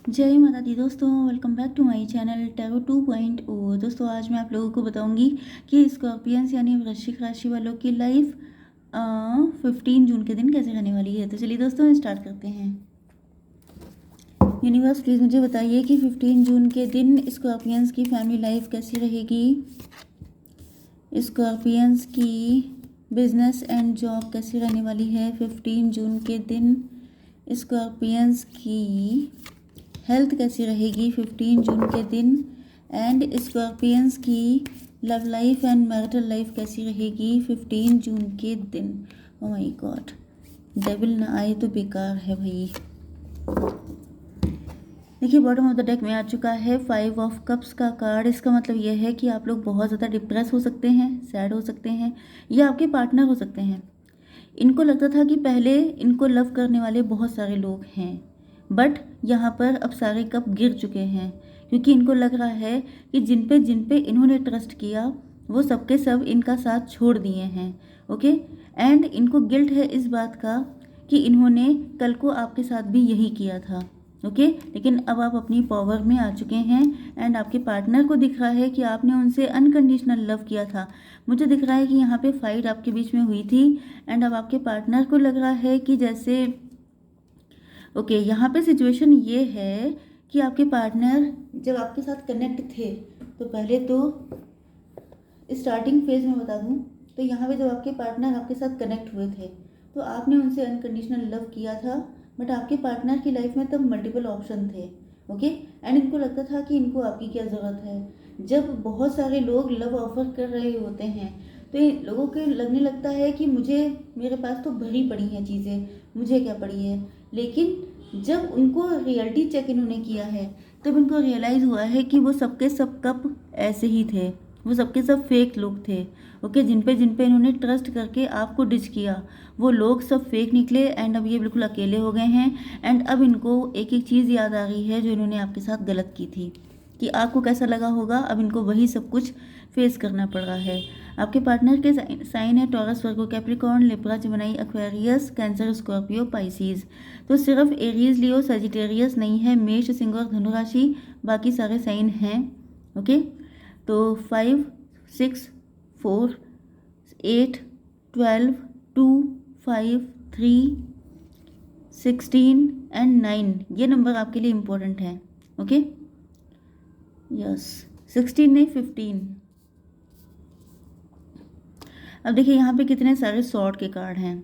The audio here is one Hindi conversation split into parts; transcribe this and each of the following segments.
जय माता दी दोस्तों, welcome back to my channel tarot 2.0। दोस्तों आज मैं आप लोगों को बताऊंगी कि स्कॉर्पियंस यानी वृश्चिक राशि वालों की लाइफ 15 जून के दिन कैसे रहने वाली है। तो चलिए दोस्तों स्टार्ट करते हैं। यूनिवर्स प्लीज़ मुझे बताइए कि 15 जून के दिन स्कॉर्पियंस की फैमिली लाइफ कैसी रहेगी, स्कॉर्पियंस की बिजनेस एंड जॉब कैसी रहने वाली है। 15 जून के दिन स्कॉर्पियंस की हेल्थ कैसी रहेगी 15 जून के दिन, एंड स्कॉर्पियंस की love life and marital life कैसी रहेगी 15 जून के दिन। ओ माय गॉड, डेविल ना आए तो बेकार है भाई। देखिए बॉटम ऑफ द डेक में आ चुका है 5 ऑफ कप्स का कार्ड। इसका मतलब यह है कि आप लोग बहुत ज़्यादा डिप्रेस हो सकते हैं, सैड हो सकते हैं, या आपके पार्टनर हो सकते हैं। इनको लगता था कि पहले इनको लव करने वाले बहुत सारे लोग हैं, बट यहाँ पर अब सारे कप गिर चुके हैं, क्योंकि इनको लग रहा है कि जिन पे इन्होंने ट्रस्ट किया वो सबके सब इनका साथ छोड़ दिए हैं। ओके, एंड इनको गिल्ट है इस बात का कि इन्होंने कल को आपके साथ भी यही किया था। ओके, लेकिन अब आप अपनी पावर में आ चुके हैं, एंड आपके पार्टनर को दिख रहा है कि आपने उनसे अनकंडीशनल लव किया था। मुझे दिख रहा है कि यहाँ पे फाइट आपके बीच में हुई थी, एंड अब आपके पार्टनर को लग रहा है कि जैसे ओके यहाँ पे सिचुएशन ये है कि आपके पार्टनर जब आपके साथ कनेक्ट थे, तो पहले तो स्टार्टिंग फेज में बता दूं तो यहाँ पे जब आपके पार्टनर आपके साथ कनेक्ट हुए थे तो आपने उनसे अनकंडीशनल लव किया था, बट आपके पार्टनर की लाइफ में तब मल्टीपल ऑप्शन थे। ओके, एंड इनको लगता था कि इनको आपकी क्या ज़रूरत है। जब बहुत सारे लोग लव ऑफर कर रहे होते हैं तो इन लोगों को लगने लगता है कि मेरे पास तो भरी पड़ी हैं चीज़ें, मुझे क्या पड़ी है। लेकिन जब उनको रियलिटी चेक इन्होंने किया है तब इनको रियलाइज़ हुआ है कि वो सबके सब कप ऐसे ही थे, वो सबके सब फेक लोग थे। ओके, जिन पे इन्होंने ट्रस्ट करके आपको डिच किया वो लोग सब फेक निकले, एंड अब ये बिल्कुल अकेले हो गए हैं। एंड अब इनको एक एक चीज़ याद आ रही है जो इन्होंने आपके साथ गलत की थी, कि आपको कैसा लगा होगा। अब इनको वही सब कुछ फेस करना पड़ रहा है। आपके पार्टनर के साइन है Taurus, Virgo, Capricorn, Libra, Gemini, Aquarius, Cancer, Scorpio, Pisces. तो सिर्फ एरीज, लियो, सजिटेरियस नहीं है, मेष, सिंह और धनु राशि, बाकी सारे साइन हैं। ओके, तो 5, 6, 4, 8, 12, 2, 5, 3, 16 एंड 9 ये नंबर आपके लिए इम्पोर्टेंट है। ओके, यस, 16 नहीं 15। अब देखिए यहाँ पे कितने सारे सॉर्ड के कार्ड हैं।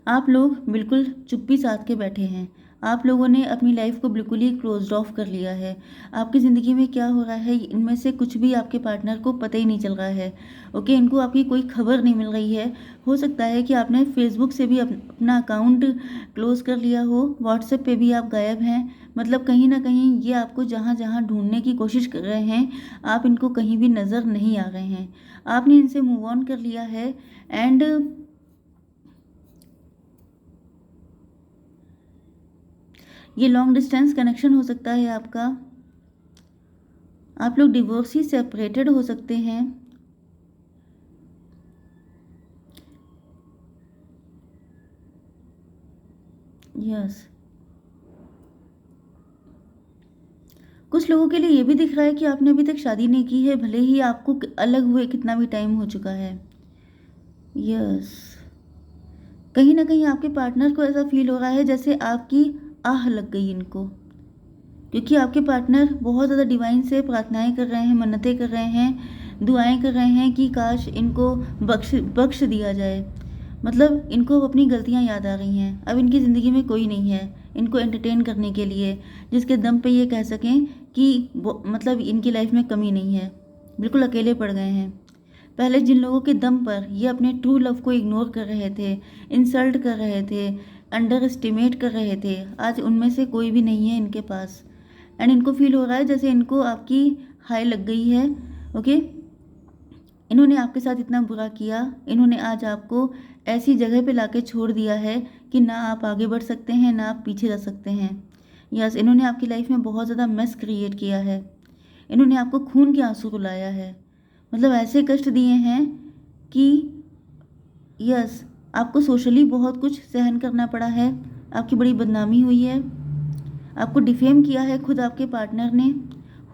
आप लोग बिल्कुल चुप्पी साध के बैठे हैं। आप लोगों ने अपनी लाइफ को बिल्कुल ही क्लोज ऑफ कर लिया है। आपकी ज़िंदगी में क्या हो रहा है इनमें से कुछ भी आपके पार्टनर को पता ही नहीं चल रहा है। ओके, इनको आपकी कोई खबर नहीं मिल रही है। हो सकता है कि आपने फेसबुक से भी अपना अकाउंट क्लोज कर लिया हो, व्हाट्सएप पे भी आप गायब हैं। मतलब कहीं ना कहीं ये आपको जहाँ जहाँ ढूंढने की कोशिश कर रहे हैं, आप इनको कहीं भी नज़र नहीं आ रहे हैं। आपने इनसे मूव ऑन कर लिया है, एंड ये लॉन्ग डिस्टेंस कनेक्शन हो सकता है आपका। आप लोग डिवोर्स ही सेपरेटेड हो सकते हैं। यस, कुछ लोगों के लिए ये भी दिख रहा है कि आपने अभी तक शादी नहीं की है, भले ही आपको अलग हुए कितना भी टाइम हो चुका है। यस, कहीं ना कहीं आपके पार्टनर को ऐसा फील हो रहा है जैसे आपकी आह लग गई इनको, क्योंकि आपके पार्टनर बहुत ज़्यादा डिवाइन से प्रार्थनाएं कर रहे हैं, मन्नतें कर रहे हैं, दुआएं कर रहे हैं कि काश इनको बख्श बख्श दिया जाए। मतलब इनको अब अपनी गलतियां याद आ रही हैं। अब इनकी ज़िंदगी में कोई नहीं है इनको एंटरटेन करने के लिए, जिसके दम पे ये कह सकें कि मतलब इनकी लाइफ में कमी नहीं है। बिल्कुल अकेले पड़ गए हैं। पहले जिन लोगों के दम पर ये अपने ट्रू लव को इग्नोर कर रहे थे, इंसल्ट कर रहे थे, अंडर एस्टिमेट कर रहे थे, आज उनमें से कोई भी नहीं है इनके पास। एंड इनको फील हो रहा है जैसे इनको आपकी हाई लग गई है। ओके, इन्होंने आपके साथ इतना बुरा किया, इन्होंने आज आपको ऐसी जगह पे लाके छोड़ दिया है कि ना आप आगे बढ़ सकते हैं ना आप पीछे जा सकते हैं। यस, इन्होंने आपकी लाइफ में बहुत ज़्यादा मेस क्रिएट किया है। इन्होंने आपको खून के आंसू रुलाया है, मतलब ऐसे कष्ट दिए हैं कि यस, आपको सोशली बहुत कुछ सहन करना पड़ा है। आपकी बड़ी बदनामी हुई है। आपको डिफेम किया है खुद आपके पार्टनर ने।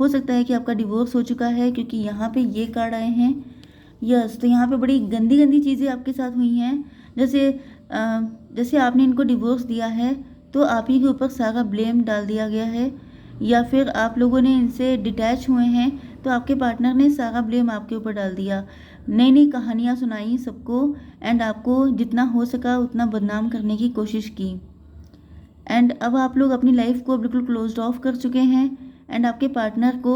हो सकता है कि आपका डिवोर्स हो चुका है, क्योंकि यहाँ पे ये कार्ड आए हैं। यस, तो यहाँ पे बड़ी गंदी गंदी चीज़ें आपके साथ हुई हैं। जैसे जैसे आपने इनको डिवोर्स दिया है तो आप ही के ऊपर सारा ब्लेम डाल दिया गया है, या फिर आप लोगों ने इनसे डिटैच हुए हैं तो आपके पार्टनर ने सारा ब्लेम आपके ऊपर डाल दिया। नई नई कहानियाँ सुनाई सबको, एंड आपको जितना हो सका उतना बदनाम करने की कोशिश की। एंड अब आप लोग अपनी लाइफ को बिल्कुल क्लोज्ड ऑफ कर चुके हैं, एंड आपके पार्टनर को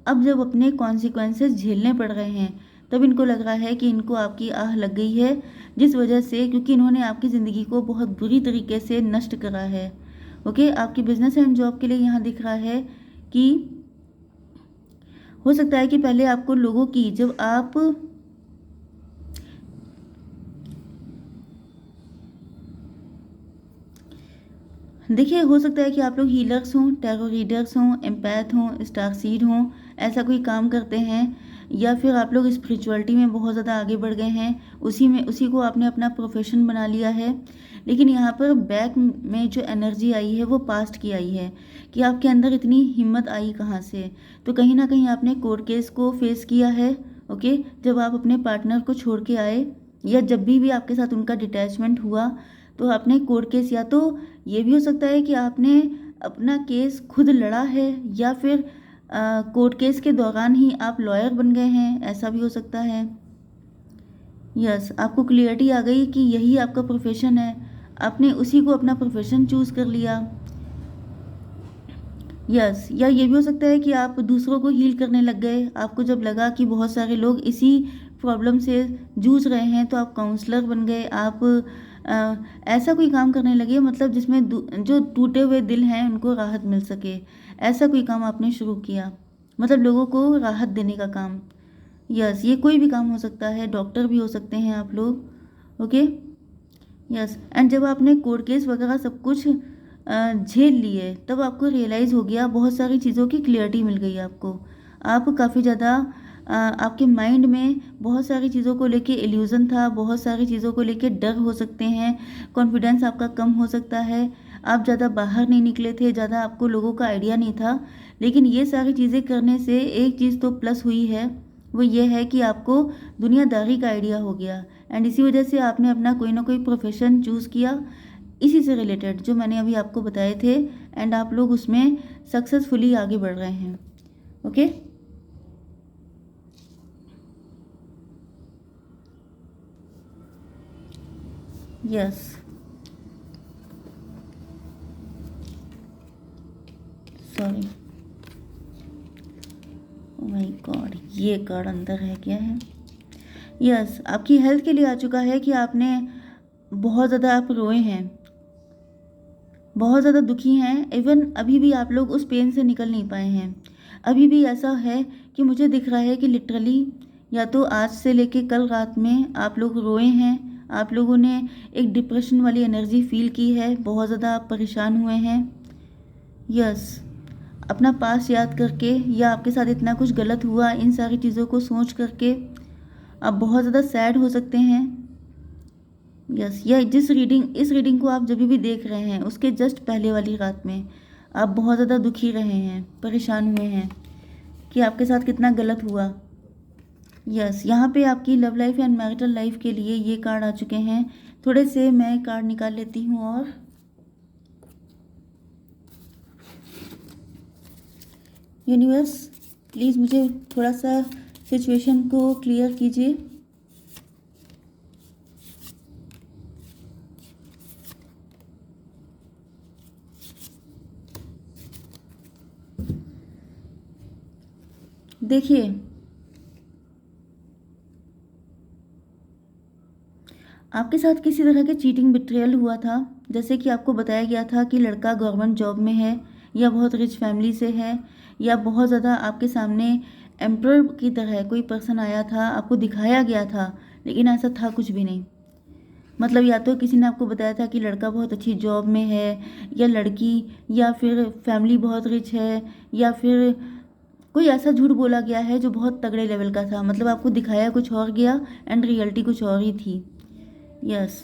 अब जब अपने कॉन्सिक्वेंसेस झेलने पड़ रहे हैं तब इनको लग रहा है कि इनको आपकी आह लग गई है, जिस वजह से, क्योंकि इन्होंने आपकी ज़िंदगी को बहुत बुरी तरीके से नष्ट करा है। ओके, आपकी बिजनेस एंड जॉब के लिए यहाँ दिख रहा है कि हो सकता है कि पहले आपको लोगों की, जब आप देखिए, हो सकता है कि आप लोग हीलर्स हों, टैरो रीडर्स हों, एम्पैथ हों, स्टार सीड हों, ऐसा कोई काम करते हैं, या फिर आप लोग स्पिरिचुअलिटी में बहुत ज़्यादा आगे बढ़ गए हैं, उसी को आपने अपना प्रोफेशन बना लिया है। लेकिन यहाँ पर बैक में जो एनर्जी आई है वो पास्ट की आई है, कि आपके अंदर इतनी हिम्मत आई कहाँ से। तो कहीं ना कहीं आपने कोर्ट केस को फेस किया है। ओके, जब आप अपने पार्टनर को छोड़ के आए, या जब भी आपके साथ उनका डिटैचमेंट हुआ, तो आपने कोर्ट केस, या तो ये भी हो सकता है कि आपने अपना केस खुद लड़ा है, या फिर कोर्ट केस के दौरान ही आप लॉयर बन गए हैं, ऐसा भी हो सकता है। यस, आपको क्लियरिटी आ गई कि यही आपका प्रोफेशन है, आपने उसी को अपना प्रोफेशन चूज़ कर लिया। यस, या ये भी हो सकता है कि आप दूसरों को हील करने लग गए। आपको जब लगा कि बहुत सारे लोग इसी प्रॉब्लम से जूझ रहे हैं तो आप काउंसलर बन गए। आप ऐसा कोई काम करने लगे, मतलब जिसमें जो टूटे हुए दिल हैं उनको राहत मिल सके, ऐसा कोई काम आपने शुरू किया, मतलब लोगों को राहत देने का काम। यस, ये कोई भी काम हो सकता है, डॉक्टर भी हो सकते हैं आप लोग। ओके, यस, एंड जब आपने कोर्ट केस वगैरह सब कुछ झेल लिए, तब आपको रियलाइज़ हो गया, बहुत सारी चीज़ों की क्लियरिटी मिल गई आपको। आप काफ़ी ज़्यादा आपके माइंड में बहुत सारी चीज़ों को लेके इल्यूज़न था, बहुत सारी चीज़ों को लेके डर हो सकते हैं, कॉन्फिडेंस आपका कम हो सकता है, आप ज़्यादा बाहर नहीं निकले थे, ज़्यादा आपको लोगों का आइडिया नहीं था। लेकिन ये सारी चीज़ें करने से एक चीज़ तो प्लस हुई है, वो ये है कि आपको दुनियादारी का आइडिया हो गया, एंड इसी वजह से आपने अपना कोई ना कोई प्रोफेशन चूज़ किया इसी से रिलेटेड, जो मैंने अभी आपको बताए थे, एंड आप लोग उसमें सक्सेसफुली आगे बढ़ रहे हैं। Okay, yes, sorry, oh my God, ये कार्ड अंदर है, क्या है। यस, आपकी हेल्थ के लिए आ चुका है कि आपने बहुत ज़्यादा आप रोए हैं, बहुत ज़्यादा दुखी हैं। इवन अभी भी आप लोग उस पेन से निकल नहीं पाए हैं। अभी भी ऐसा है कि मुझे दिख रहा है कि लिटरली या तो आज से लेके कल रात में आप लोग रोए हैं, आप लोगों ने एक डिप्रेशन वाली एनर्जी फील की है, बहुत ज़्यादा आप परेशान हुए हैं। यस, अपना पास याद करके, या आपके साथ इतना कुछ गलत हुआ, इन सारी चीज़ों को सोच करके आप बहुत ज़्यादा सैड हो सकते हैं। यस, या इस रीडिंग को आप जब भी देख रहे हैं उसके जस्ट पहले वाली रात में आप बहुत ज़्यादा दुखी रहे हैं, परेशान हुए हैं कि आपके साथ कितना गलत हुआ। यस, यहाँ पे आपकी love life and marital life के लिए ये कार्ड आ चुके हैं। थोड़े से मैं कार्ड निकाल लेती हूँ, और यूनिवर्स प्लीज़ मुझे थोड़ा सा सिचुएशन को क्लियर कीजिए। देखिए, आपके साथ किसी तरह के चीटिंग बिट्रेयल हुआ था, जैसे कि आपको बताया गया था कि लड़का गवर्नमेंट जॉब में है, या बहुत रिच फैमिली से है, या बहुत ज़्यादा आपके सामने एम्पर की तरह कोई पर्सन आया था, आपको दिखाया गया था, लेकिन ऐसा था कुछ भी नहीं। मतलब या तो किसी ने आपको बताया था कि लड़का बहुत अच्छी जॉब में है, या लड़की, या फिर फैमिली बहुत रिच है, या फिर कोई ऐसा झूठ बोला गया है जो बहुत तगड़े लेवल का था। मतलब आपको दिखाया कुछ और गया एंड रियलिटी कुछ और ही थी। यस,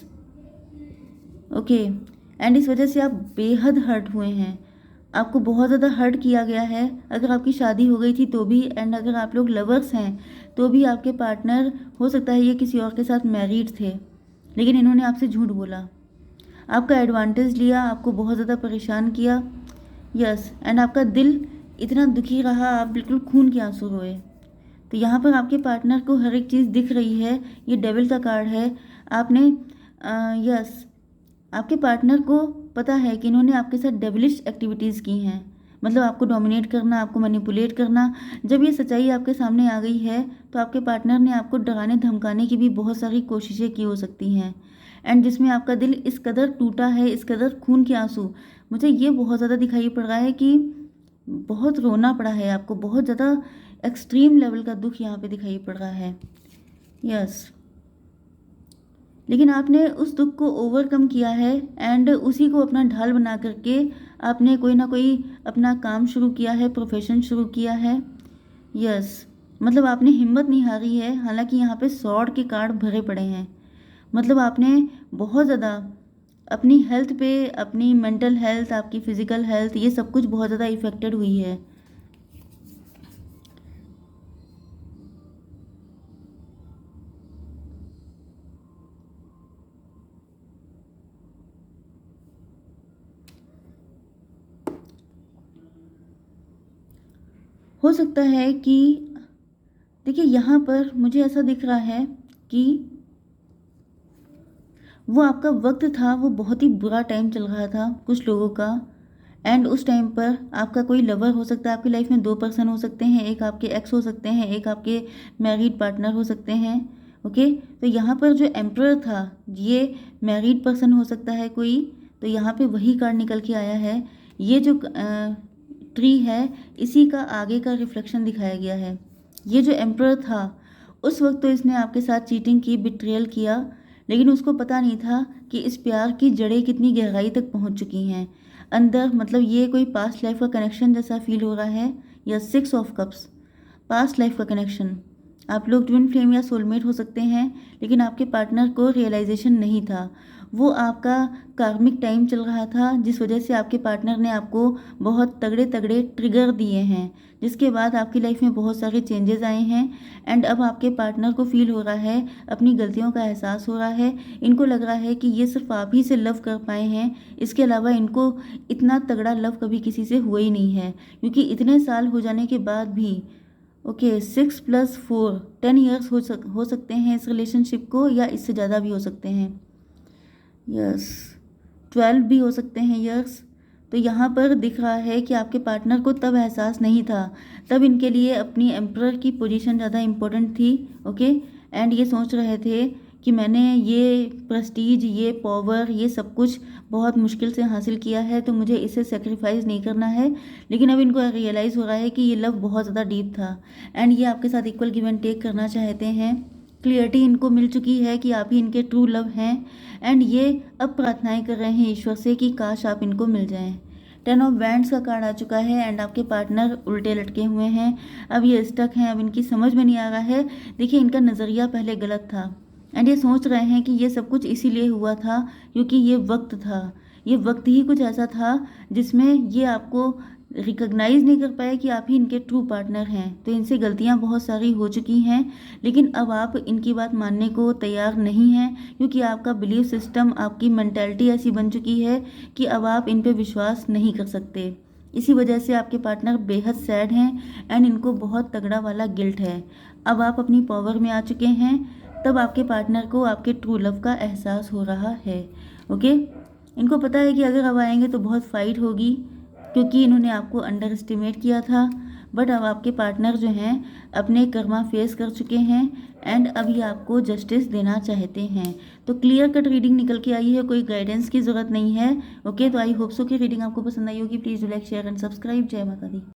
ओके, एंड इस वजह से आप बेहद हर्ट हुए हैं, आपको बहुत ज़्यादा हर्ट किया गया है, अगर आपकी शादी हो गई थी तो भी, एंड अगर आप लोग लवर्स हैं तो भी आपके पार्टनर हो सकता है ये किसी और के साथ मैरिड थे, लेकिन इन्होंने आपसे झूठ बोला, आपका एडवांटेज लिया, आपको बहुत ज़्यादा परेशान किया। यस, एंड आपका दिल इतना दुखी रहा, आप बिल्कुल खून के आंसू रोए। तो यहाँ पर आपके पार्टनर को हर एक चीज़ दिख रही है, ये डेविल का कार्ड है। आपने यस, आपके पार्टनर को पता है कि इन्होंने आपके साथ डेविलिश एक्टिविटीज़ की हैं, मतलब आपको डोमिनेट करना, आपको मैनिपुलेट करना। जब ये सच्चाई आपके सामने आ गई है तो आपके पार्टनर ने आपको डराने धमकाने की भी बहुत सारी कोशिशें की हो सकती हैं, एंड जिसमें आपका दिल इस कदर टूटा है, इस कदर खून के आंसू, मुझे ये बहुत ज़्यादा दिखाई पड़ रहा है कि बहुत रोना पड़ा है आपको, बहुत ज़्यादा एक्सट्रीम लेवल का दुख यहाँ पे दिखाई पड़ रहा है। यस, लेकिन आपने उस दुख को ओवरकम किया है, एंड उसी को अपना ढाल बना करके आपने कोई ना कोई अपना काम शुरू किया है, प्रोफेशन शुरू किया है। यस, मतलब आपने हिम्मत नहीं हारी है, हालांकि यहाँ पे सॉर्ड के कार्ड भरे पड़े हैं। मतलब आपने बहुत ज़्यादा अपनी हेल्थ पे, अपनी मेंटल हेल्थ, आपकी फ़िज़िकल हेल्थ, ये सब कुछ बहुत ज़्यादा इफ़ेक्टेड हुई है। हो सकता है कि देखिए यहाँ पर मुझे ऐसा दिख रहा है कि वो आपका वक्त था, वो बहुत ही बुरा टाइम चल रहा था कुछ लोगों का, एंड उस टाइम पर आपका कोई लवर हो सकता है, आपकी लाइफ में 2 पर्सन हो सकते हैं, एक आपके एक्स हो सकते हैं, एक आपके मैरिड पार्टनर हो सकते हैं। ओके, तो यहाँ पर जो एम्परर था ये मैरिड पर्सन हो सकता है कोई, तो यहाँ पे वही कार्ड निकल के आया है। ये जो ट्री है इसी का आगे का रिफ्लेक्शन दिखाया गया है। ये जो एम्परर था उस वक्त तो इसने आपके साथ चीटिंग की, बिट्रियल किया, लेकिन उसको पता नहीं था कि इस प्यार की जड़ें कितनी गहराई तक पहुंच चुकी हैं अंदर। मतलब ये कोई पास्ट लाइफ का कनेक्शन जैसा फील हो रहा है, या 6 ऑफ कप्स, पास्ट लाइफ का कनेक्शन। आप लोग ट्विन फ्लेम या सोलमेट हो सकते हैं, लेकिन आपके पार्टनर को रियलाइजेशन नहीं था। वो आपका कार्मिक टाइम चल रहा था, जिस वजह से आपके पार्टनर ने आपको बहुत तगड़े तगड़े ट्रिगर दिए हैं, जिसके बाद आपकी लाइफ में बहुत सारे चेंजेस आए हैं, एंड अब आपके पार्टनर को फील हो रहा है, अपनी गलतियों का एहसास हो रहा है। इनको लग रहा है कि ये सिर्फ आप ही से लव कर पाए हैं, इसके अलावा इनको इतना तगड़ा लव कभी किसी से हुआ ही नहीं है, क्योंकि इतने साल हो जाने के बाद भी। ओके, 6 + 4 10 ईयर्स हो सकते हैं इस रिलेशनशिप को, या इससे ज़्यादा भी हो सकते हैं। यस, 12 भी हो सकते हैं ईयर्स। तो यहाँ पर दिख रहा है कि आपके पार्टनर को तब एहसास नहीं था, तब इनके लिए अपनी एम्परर की पोजीशन ज़्यादा इम्पोर्टेंट थी। ओके, एंड ये सोच रहे थे कि मैंने ये प्रेस्टीज, ये पावर, ये सब कुछ बहुत मुश्किल से हासिल किया है, तो मुझे इसे सेक्रीफाइस नहीं करना है। लेकिन अब इनको रियलाइज़ हो रहा है कि ये लव बहुत ज़्यादा डीप था, एंड ये आपके साथ इक्वल गिव एंड टेक करना चाहते हैं। क्लियरिटी इनको मिल चुकी है कि आप ही इनके ट्रू लव हैं, एंड ये अब प्रार्थनाएं कर रहे हैं ईश्वर से कि काश आप इनको मिल जाएं। 10 ऑफ वैंड्स का कार्ड आ चुका है, एंड आपके पार्टनर उल्टे लटके हुए हैं, अब ये स्टक हैं, अब इनकी समझ में नहीं आ रहा है। देखिए, इनका नज़रिया पहले गलत था, एंड ये सोच रहे हैं कि ये सब कुछ इसीलिए हुआ था क्योंकि ये वक्त था, ये वक्त ही कुछ ऐसा था जिसमें ये आपको रिकॉग्नाइज़ नहीं कर पाए कि आप ही इनके ट्रू पार्टनर हैं। तो इनसे गलतियां बहुत सारी हो चुकी हैं, लेकिन अब आप इनकी बात मानने को तैयार नहीं हैं, क्योंकि आपका बिलीफ सिस्टम, आपकी मेंटालिटी ऐसी बन चुकी है कि अब आप इन पे विश्वास नहीं कर सकते। इसी वजह से आपके पार्टनर बेहद सैड हैं, एंड इनको बहुत तगड़ा वाला गिल्ट है। अब आप अपनी पावर में आ चुके हैं, तब आपके पार्टनर को आपके ट्रू लव का एहसास हो रहा है। ओके, इनको पता है कि अगर अब आएंगे तो बहुत फाइट होगी, क्योंकि इन्होंने आपको अंडर एस्टिमेट किया था। बट अब आपके पार्टनर जो हैं अपने कर्मा फेस कर चुके हैं, एंड अब ये आपको जस्टिस देना चाहते हैं। तो क्लियर कट रीडिंग निकल के आई है, कोई गाइडेंस की ज़रूरत नहीं है। ओके, तो आई होप सो कि रीडिंग आपको पसंद आई होगी। Please like, share and subscribe. जय माता दी।